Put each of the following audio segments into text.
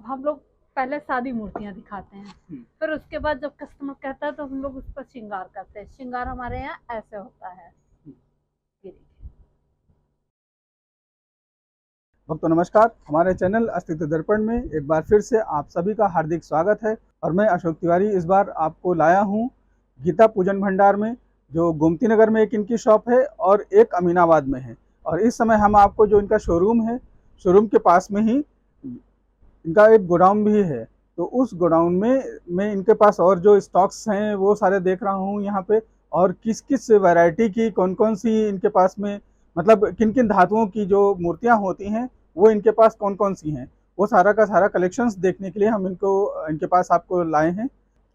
हम लोग पहले सादी मूर्तियां दिखाते हैं, फिर उसके बाद जब कस्टमर कहता है तो हम लोग उस पर श्रृंगार करते हैं। श्रृंगार हमारे यहाँ ऐसे होता है। ये देखिए। भक्तों नमस्कार, हमारे चैनल अस्तित्व दर्पण में एक बार फिर से आप सभी का हार्दिक स्वागत है। और मैं अशोक तिवारी इस बार आपको लाया हूँ गीता पूजन भंडार में, जो गोमती नगर में एक इनकी शॉप है और एक अमीनाबाद में है। और इस समय हम आपको जो इनका शोरूम है, शोरूम के पास में ही इनका एक गोडाउन भी है। तो उस गोडाउन में मैं इनके पास और जो स्टॉक्स हैं वो सारे देख रहा हूँ यहाँ पे, और किस किस वैरायटी की कौन कौन सी इनके पास में, मतलब किन किन धातुओं की जो मूर्तियाँ होती हैं वो इनके पास कौन कौन सी हैं, वो सारा का सारा कलेक्शंस देखने के लिए हम इनके पास आपको लाए हैं।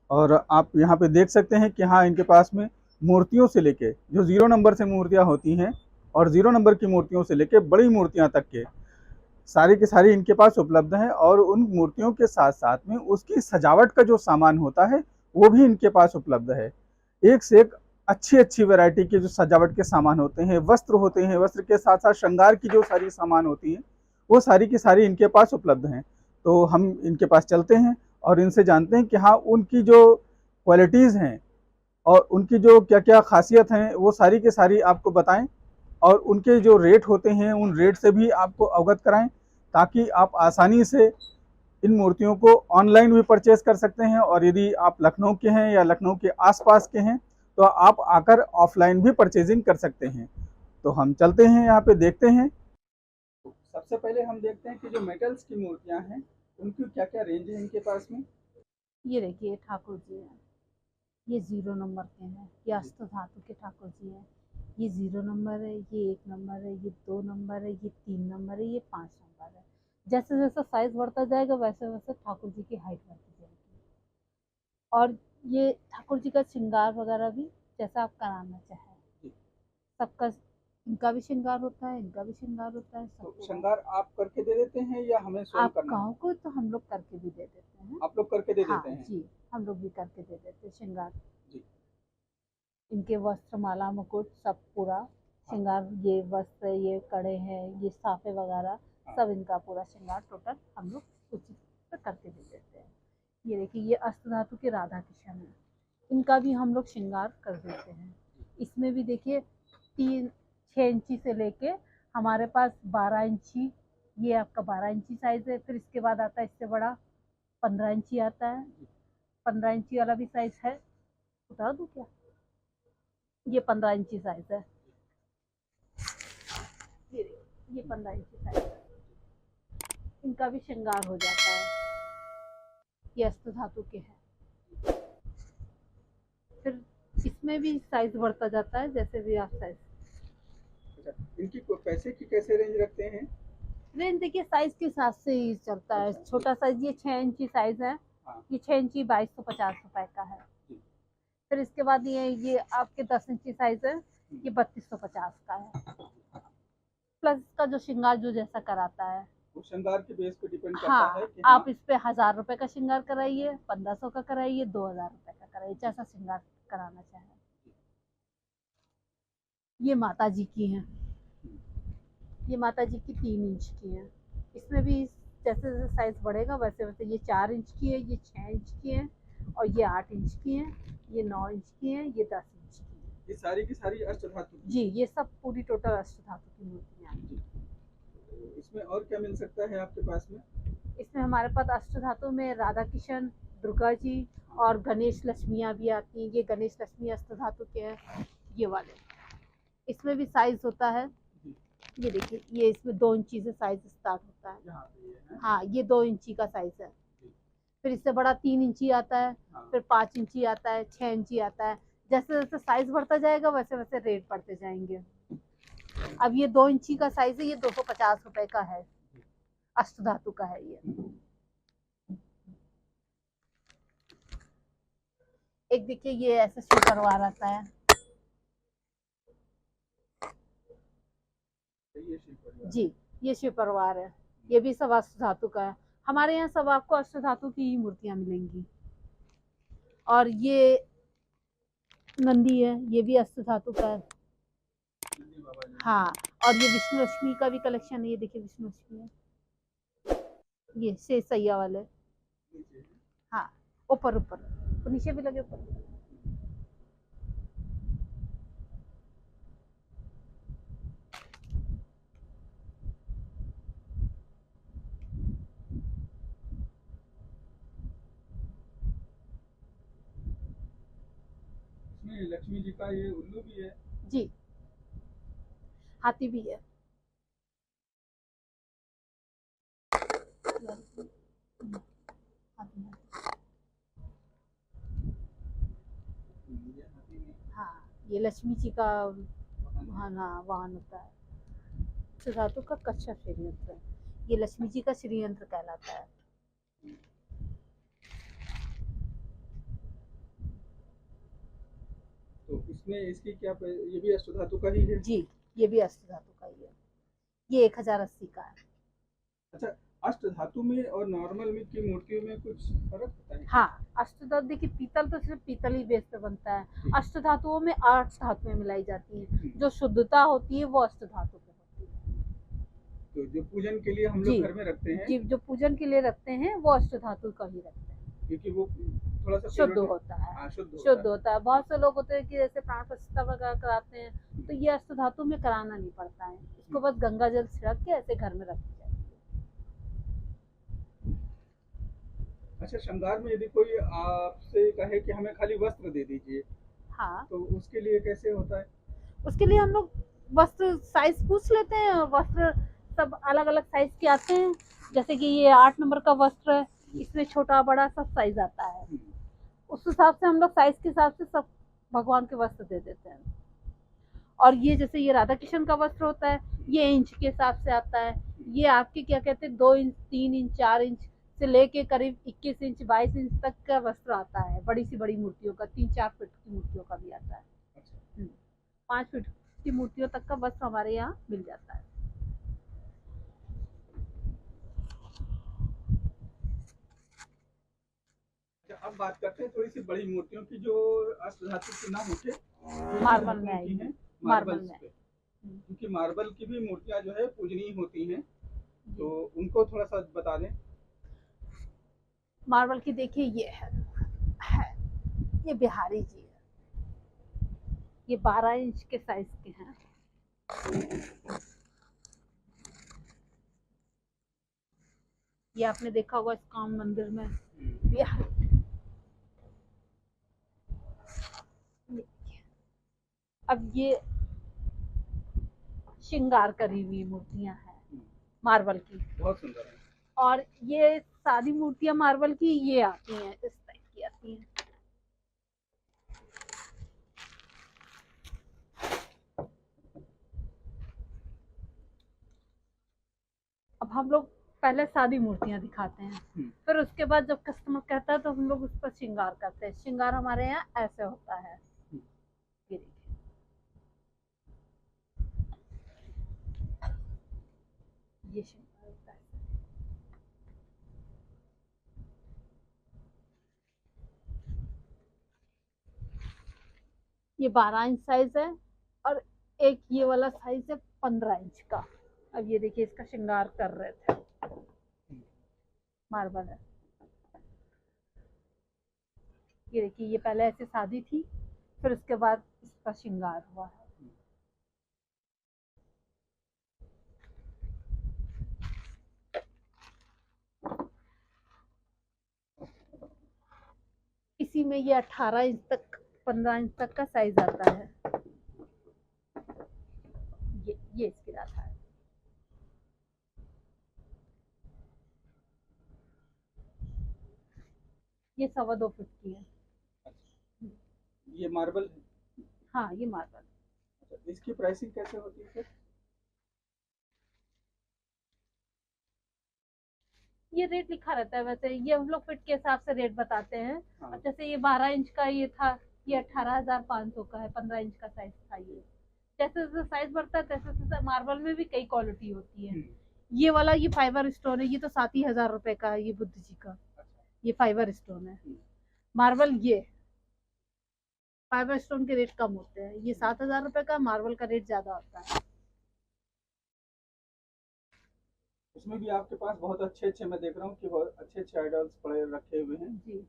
और आप यहाँ पे देख सकते हैं कि हाँ, इनके पास में मूर्तियों से लेके जो 0 नंबर से मूर्तियाँ होती हैं और 0 नंबर की मूर्तियों से लेके बड़ी मूर्तियाँ तक के सारी की सारी इनके पास उपलब्ध हैं। और उन मूर्तियों के साथ साथ में उसकी सजावट का जो सामान होता है वो भी इनके पास उपलब्ध है। एक से एक अच्छी अच्छी वैरायटी के जो सजावट के सामान होते हैं, वस्त्र होते हैं, वस्त्र के साथ साथ श्रृंगार की जो सारी सामान होती हैं वो सारी की सारी इनके पास उपलब्ध हैं। तो हम इनके पास चलते हैं और इनसे जानते हैं कि हाँ, उनकी जो क्वालिटीज़ हैं और उनकी जो क्या क्या खासियत हैं वो सारी की सारी आपको बताएं, और उनके जो रेट होते हैं उन रेट से भी आपको अवगत कराएं, ताकि आप आसानी से इन मूर्तियों को ऑनलाइन भी परचेज कर सकते हैं। और यदि आप लखनऊ के हैं या लखनऊ के आसपास के हैं तो आप आकर ऑफलाइन भी परचेजिंग कर सकते हैं। तो हम चलते हैं, यहाँ पे देखते हैं। सबसे पहले हम देखते हैं कि जो मेटल्स की मूर्तियाँ हैं उनकी क्या क्या रेंज है इनके पास में। ये देखिए ठाकुर जी हैं, ये 0 नंबर के हैं। ये अष्ट धातु के ठाकुर जी हैं। ये 0 नंबर है, ये 1 नंबर है, ये 2 नंबर है, ये 3 नंबर है, ये 5 नंबर है। जैसे जैसे साइज बढ़ता जाएगा वैसे वैसे ठाकुर जी की हाइट बढ़ती जाएगी। और ये ठाकुर जी का श्रृंगार वगैरह भी जैसा आप कराना चाहें, सबका इनका भी श्रृंगार होता है, इनका भी श्रृंगार होता है, तो सबको। श्रृंगार आप करके दे देते हैं या हमें स्वयं आप करना है? कहो तो हम लोग करके भी दे देते हैं। आप लोग करके दे हाँ देते हैं? जी, हम लोग भी करके दे देते हैं श्रृंगार। जी। इनके वस्त्र, माला, मुकुट सब पूरा श्रृंगार, ये वस्त्र, ये कड़े हैं, ये साफे वगैरह सब इनका पूरा श्रृंगार टोटल हम लोग उचित करके दे देते हैं। ये देखिए, ये अष्ट धातु के राधा कृष्ण है, इनका भी हम लोग श्रृंगार कर देते हैं। इसमें भी देखिए 6 इंची से लेके हमारे पास 12 इंची, ये आपका 12 इंची साइज है। फिर इसके बाद आता है इससे बड़ा 15 इंची आता है। 15 इंची वाला भी साइज है, बता दूँ क्या? ये 15 इंची साइज है। ये 15 इंची साइज है, इनका भी श्रृंगार हो जाता है। ये अष्ट धातु के हैं। फिर इसमें भी साइज बढ़ता जाता है, जैसे भी आप साइज। इनकी पैसे की कैसे रेंज रखते हैं? रेंज देखिए साइज के हिसाब से ही चलता है। छोटा साइज ये 6 इंची साइज है। ये 6 इंची 2250 रुपए का है। फिर इसके बाद ये आपके 10 इंची साइज है, ये 3250 का है। प्लस इसका जो श्रृंगार जो जैसा कराता है, वो श्रृंगार के बेस पे डिपेंड करता हाँ, है कि आप इस पे 1000 रुपए का श्रृंगार कराइए, 1500 का कराइए, 2000 रुपए का कराइए, जैसा श्रृंगार कराना चाहे। ये माता जी की हैं, ये माता जी की 3 इंच की हैं। इसमें भी जैसे जैसे साइज बढ़ेगा वैसे वैसे, ये 4 इंच की है, ये 6 इंच की है, और ये 8 इंच की है, ये 9 इंच की है, ये 10 इंच की है। ये सारी की सारी अष्ट धातु जी, ये सब पूरी टोटल अष्ट धातु की मूर्तियाँ हैं। इसमें और क्या मिल सकता है आपके पास में? इसमें हमारे पास अष्ट धातु में राधा कृष्ण, दुर्गा जी और गणेश लक्ष्मियाँ भी आती हैं। ये गणेश लक्ष्मी अष्ट धातु के हैं, ये वाले। इसमें भी साइज होता है। ये देखिए, ये इसमें 2 इंची से साइज स्टार्ट होता है। हाँ, ये 2 इंची का साइज है। फिर इससे बड़ा 3 इंची आता है, फिर 5 इंची आता है, 6 इंची आता है। जैसे जैसे साइज बढ़ता जाएगा वैसे वैसे रेट बढ़ते जाएंगे। अब ये 2 इंची का साइज है, ये 250 रुपए का है, अष्ट धातु का है ये। एक देखिए, ये ऐसे शुक्रवार आता है। जी, ये शिव परिवार है, ये भी सब अष्ट धातु का है। हमारे यहाँ सब आपको अष्ट धातु की ही मूर्तियाँ मिलेंगी। और ये नंदी है, ये भी अष्ट धातु का है। हाँ, और ये विष्णु लक्ष्मी का भी कलेक्शन है। ये देखिए, विष्णु लक्ष्मी है। ये से सैया वाले। नीचे है। हाँ, ऊपर ऊपर तो नीचे भी लगे ऊपर। इसमें लक्ष्मी जी का ये उल्लू भी है। जी, हाथी भी है। हाथी है। ये हाथी में हाँ, ये लक्ष्मी जी का वाहन है। वाहन होता है। धातु का कच्चा श्रीयंत्र है। ये लक्ष्मी जी का श्रीयंत्र कहलाता है। तो इसमें इसकी क्या ये भी अष्ट धातु का ही है। जी, ये भी अष्ट धातु का ही है। ये 1080 का है। अच्छा, अष्ट धातु में और नॉर्मल में की मूर्तियों में कुछ फर्क होता है? हाँ, अष्ट धातु देखिए, पीतल तो सिर्फ पीतल ही बेस पे बनता है। अष्ट धातुओं में 8 धातुएं मिलाई जाती हैं। जो शुद्धता होती है वो अष्ट धातु पे होती है। तो जो पूजन के लिए हम जी, लोग घर में रखते हैं, जी, जो पूजन के लिए रखते हैं वो अष्ट धातु का ही रखते हैं। क्योंकि वो थोड़ा सा शुद्ध purity- होता है। हाँ, शुद्ध होता शुद्ध होता है। बहुत से लोग होते हैं कि जैसे प्राण प्रतिष्ठा वगैरह कराते हैं, तो ये अष्ट धातु में कराना नहीं पड़ता है। इसको बस गंगा जल छिड़क के ऐसे घर में रख दिया जाए। अच्छा, श्रृंगार में यदि कोई आपसे कहे कि हमें खाली वस्त्र दे दीजिए, हाँ, तो उसके लिए कैसे होता है? उसके लिए हम लोग वस्त्र साइज पूछ लेते हैं। वस्त्र सब अलग अलग साइज के आते हैं। जैसे कि ये 8 नंबर का वस्त्र है, इसमें छोटा बड़ा सब साइज आता है। उस हिसाब से हम लोग साइज के हिसाब से सब भगवान के वस्त्र दे देते हैं। और ये जैसे ये राधा कृष्ण का वस्त्र होता है, ये इंच के हिसाब से आता है। ये आपके क्या कहते हैं 2 इंच 3 इंच 4 इंच से लेके करीब 21 इंच 22 इंच तक का वस्त्र आता है। बड़ी सी बड़ी मूर्तियों का 3-4 फीट की मूर्तियों का भी आता है। 5 फीट की मूर्तियों तक का वस्त्र हमारे यहाँ मिल जाता है। अच्छा, अब बात करते हैं थोड़ी सी बड़ी मूर्तियों की जो अष्ट धातु की ना होके मार्बल में की आएगी। हैं, मार्बल मार्बल्स में। पे, क्योंकि मार्बल की भी मूर्तियां जो है पूजनीय होती हैं, तो जी, उनको थोड़ा सा बता दें। मार्बल की देखिए ये है ये बिहारी जी है। ये 12 इंच के साइज के हैं। ये आपने देखा होगा इस्कॉन मंदिर में बिहारी। अब ये श्रृंगार करी हुई मूर्तियां हैं मार्बल की। बहुत सुंदर है। और ये सारी मूर्तियां मार्बल की ये आती हैं, इस टाइप की आती हैं। अब हम लोग पहले सादी मूर्तियां दिखाते हैं, फिर उसके बाद जब कस्टमर कहता है तो हम लोग उस पर श्रृंगार करते हैं। श्रृंगार हमारे यहाँ ऐसे होता है। ये देखिए, ये श्रृंगार होता है। ये 12 इंच साइज है और एक ये वाला साइज है 15 इंच का। अब ये देखिए, इसका श्रृंगार कर रहे थे। मार्बल है। ये देखिए, ये पहले ऐसे शादी थी, फिर उसके बाद इसका श्रृंगार हुआ है। इसी में ये 18 इंच तक 15 इंच तक का साइज आता है। ये इसकी राधा है। ये 2.25 फीट की है। ये मार्बल है। हाँ, ये मार्बल। अच्छा, इसकी प्राइसिंग कैसे होती है सर? ये रेट लिखा रहता है। वैसे ये हम लोग फीट के हिसाब से रेट बताते हैं। हाँ। और जैसे ये 12 इंच का ये था, ये 18,500 का है। 15 इंच का साइज था ये। जैसे जैसे साइज बढ़ता है तैसे तैसे मार्बल में भी कई क्वालिटी होती है। ये वाला ये फाइबर स्टोन है, ये तो 7,000 रुपए का है। ये बुद्ध जी का ये फाइबर स्टोन है। मार्बल ये फाइबर स्टोन के रेट कम होते हैं। ये 7,000 रुपए का, मार्बल का रेट ज्यादा होता है। इसमें भी आपके पास बहुत अच्छे अच्छे, मैं देख रहा हूँ कि बहुत अच्छे अच्छे आइडल्स पड़े रखे हुए हैं। जी।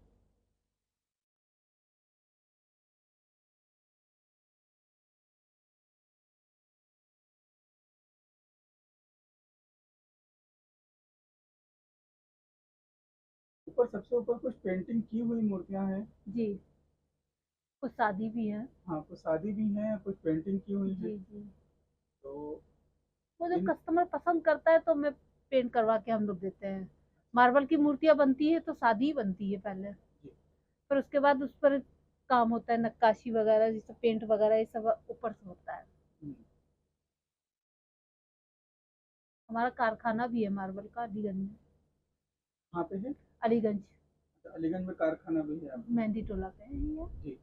ऊपर सबसे ऊपर कुछ पेंटिंग की हुई मूर्तियां हैं। जी, कुछ शादी भी है। हाँ, कुछ शादी भी हैं, कुछ पेंटिंग की हुई हैं। जी जी। तो वो जब इन कस्टमर पसंद करता है तो मैं पेंट करवा के हम लोग देते हैं। मार्बल की मूर्तियां बनती है तो शादी ही बनती है पहले, जी। फिर उसके बाद उस पर काम होता है, नक्काशी वगैरह जैसे पेंट वगैरह ये सब ऊपर से होता है। हम्म, हमारा कारखाना भी है मार्बल का अलीगंज में। कहाँ पे है? अलीगंज अच्छा, अलीगंज में कारखाना भी है आपका? मेहंदी टोला पे है ये। जी।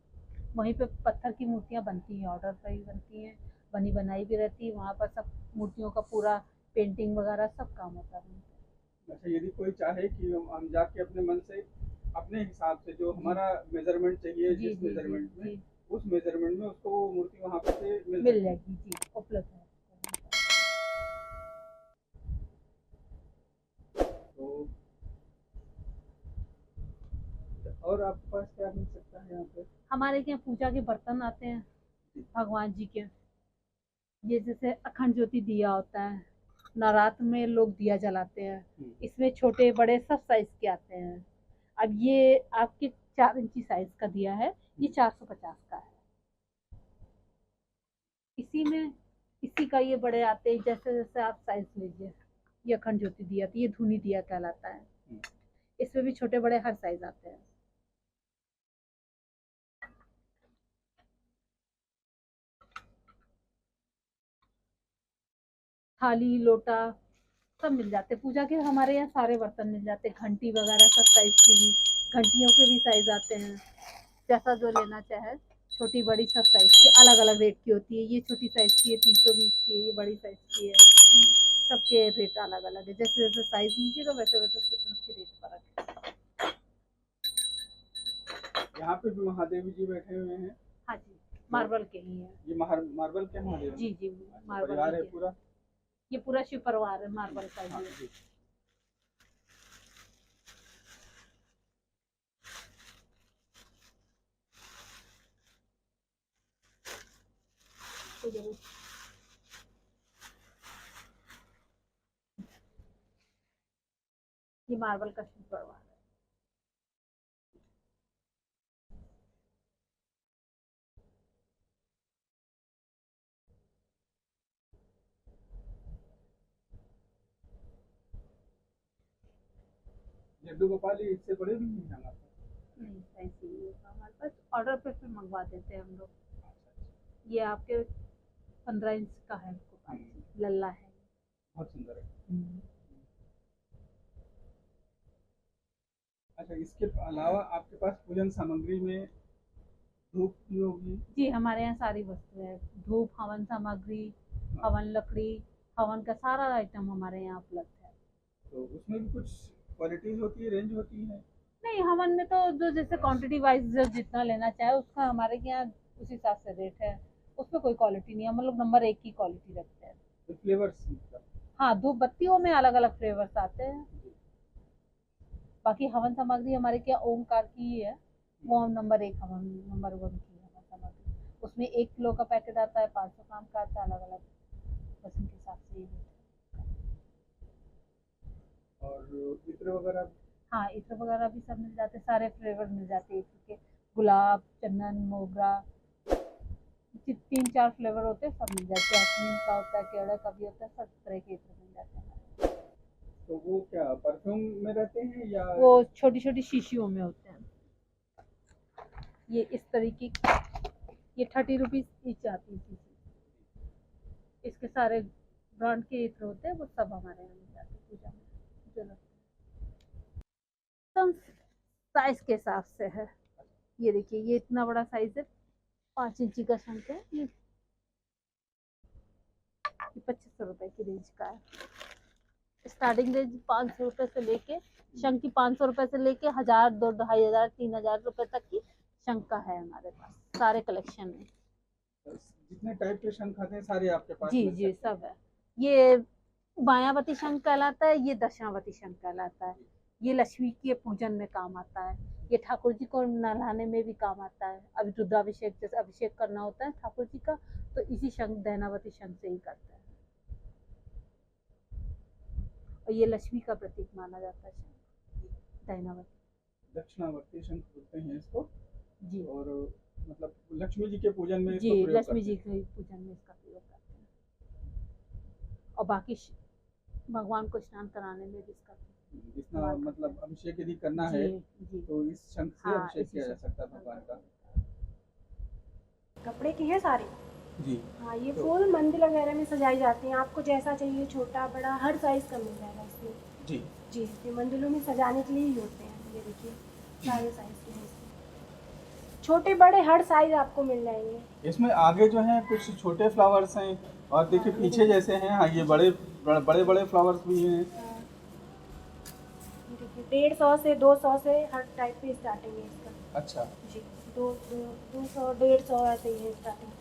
वहीं पे पत्थर की मूर्तियां बनती हैं, ऑर्डर पर ही बनती हैं, बनी बनाई भी रहती है वहाँ पर। सब मूर्तियों का पूरा पेंटिंग वगैरह सब काम होता है वहीं अच्छा, यदि कोई चाहे कि हम जाके अपने मन से अपने हिसाब से जो पे। जी हमारा मेजरमेंट चाहिए, जी जिस जी जी मेजरमेंट में, जी। उस मेजरमेंट में उसको वो मूर्ति वहाँ पे से मिल मिल सकती है। जाएगी जी, उपलब्ध है। तो और आपके पास क्या मिल सकता है यहाँ पे? हमारे यहाँ पूजा के बर्तन आते हैं जी। भगवान जी के। ये जैसे अखंड ज्योति दिया होता है, नवरात्र में लोग दिया जलाते हैं। हम्म, इसमें छोटे बड़े सब साइज के आते हैं। अब ये आपके 4 इंची साइज का दिया है, ये 450 का है। इसी में इसी का ये बड़े आते हैं, जैसे जैसे आप साइज लीजिए। ये अखंड ज्योति दिया था, ये धूनी दिया कहलाता है। हम्म। इसमें भी छोटे बड़े हर साइज आते हैं। थाली लोटा सब मिल जाते हैं पूजा के, हमारे यहाँ सारे बर्तन मिल जाते हैं, घंटी वगैरह सब साइज की भी। घंटियों के भी साइज आते हैं, जैसा जो लेना चाहे। छोटी बड़ी सब साइज की अलग अलग रेट की होती है। ये छोटी साइज की है 320 की है, ये बड़ी साइज की है। सबके रेट अलग अलग है, जैसे जैसे साइज लीजिएगा वैसे वैसे उसके रेट फर्क है। यहाँ पे भी महादेव जी बैठे हुए हैं। हाँ जी, मार्बल के ही है। ये मार्बल के महादेव हैं? जी जी, अच्छा, मार्बल परिवार है के। पूरा? ये पूरा शिव परिवार है मार्बल का हाँ ये। जी। तो जरूर ये मार्बल का शिव परिवार है। लड्डू गोपाल ये इससे बड़े भी हैं हमारे पास? नहीं, ऐसे ही है हमारे पास, ऑर्डर पे फिर मंगवा देते हैं हम लोग। अच्छा, ये आपके 15 इंच का है गोपाल अच्छा। जी, लल्ला है। बहुत सुंदर है। हम्म। अच्छा, इसके अलावा आपके पास पूजन सामग्री में धूप की होगी? जी, हमारे यहाँ सारी वस्तु है, धूप, हवन सामग्री, हाँ, हवन लकड़ी, हवन का सारा आइटम हमारे यहाँ उपलब्ध है। तो उसमें भी कुछ क्वालिटीज होती है, रेंज होती है? नहीं, हवन में तो जो जैसे क्वांटिटी वाइज जो जितना लेना चाहे उसका हमारे यहाँ उस हिसाब से रेट है। उसमें कोई क्वालिटी नहीं है, हम लोग नंबर 1 की क्वालिटी रखते हैं। तो फ्लेवर्स मतलब? हाँ, धूप बत्तियों में अलग अलग फ्लेवर्स आते हैं। बाकी हवन सामग्री हमारे क्या ओमकार की ही है, वो हम नंबर 1 हवन नंबर 1 की हवन सामग्री। उसमें 1 किलो का पैकेट आता है, 500 ग्राम का आता है, अलग अलग पसंद के हिसाब से ये रेट है। और इत्र वगैरह? हाँ, इत्र वगैरह भी सब मिल जाते हैं, सारे फ्लेवर मिल जाते हैं इत्र के। गुलाब, चंदन, मोगरा, 3-4 फ्लेवर होते हैं, सब मिल जाते हैं। जैस्मीन का होता है, केवड़ा का भी होता है, सब तरह के इत्र मिल जाते हैं। तो वो क्या परफ्यूम में रहते हैं या? वो छोटी छोटी शीशियों में होते हैं। ये इस तरीके ये 30 रुपीज ईच आती है शीशी। इसके सारे ब्रांड के इत्र होते हैं, वो सब हमारे यहाँ मिल जाते हैं पूजा में जो लगता है। साइज के हिसाब से है। ये देखिए, ये इतना बड़ा साइज है, 5 इंची का शंख है ये 2500 रुपए की रेंज का है। स्टार्टिंग रेंज 500 रुपए से लेके, शंख की 500 रुपए से लेके 1000, 2 2500, 3000 रुपए तक की शंख का है हमारे पास, सारे कलेक्शन में। जितने टाइप के शंख आते हैं सारे आपके पास जी मिल जी, सकते हैं? सब है। ये मायावती शंख कहलाता है, ये दक्षिणावती शंख कहलाता है। ये लक्ष्मी के पूजन में काम आता है, ये ठाकुर जी को नहलाने में भी काम आता है। अभी रुद्राभिषेक जैसे अभिषेक करना होता है ठाकुर जी का, तो इसी शंख दहनावती शंख से ही करते हैं। और ये लक्ष्मी का प्रतीक माना जाता है शंख दहनावती। दक्षिणावर्ती शंख बोलते हैं इसको। जी और मतलब लक्ष्मी जी के पूजन में इसको जी, प्रयोग लक्ष्मी करते जी हैं। के पूजन में इसका प्रयोग करते हैं। और बाकी भगवान को स्नान कराने में भी इसका जितना इस्तेमाल मतलब करते अभिषेक यदि करना हैं। है जी जी तो इस शंख से हाँ, अभिषेक इसी किया जा से सकता है भगवान का। कपड़े की है सारी। जी। हाँ, ये तो- फूल मंदिर वगैरह में सजाई जाती हैं। आपको जैसा चाहिए, छोटा बड़ा हर साइज का मिल जाएगा इसमें। जी। जी, ये मंदिरों में सजाने के लिए ही होते हैं। ये देखिए सारे साइज के हैं इसमें, छोटे बड़े हर साइज आपको मिल जाएंगे। इसमें आगे जो है कुछ छोटे फ्लावर्स हैं और देखिए पीछे जैसे हैं, हाँ ये बड़े बड़े बड़े फ्लावर्स भी हैं। हाँ, ये देखिए 150 से 200 से हर टाइप पे स्टार्टिंग है इसका। अच्छा। जी, 200 150 ऐसे ही है स्टार्टिंग।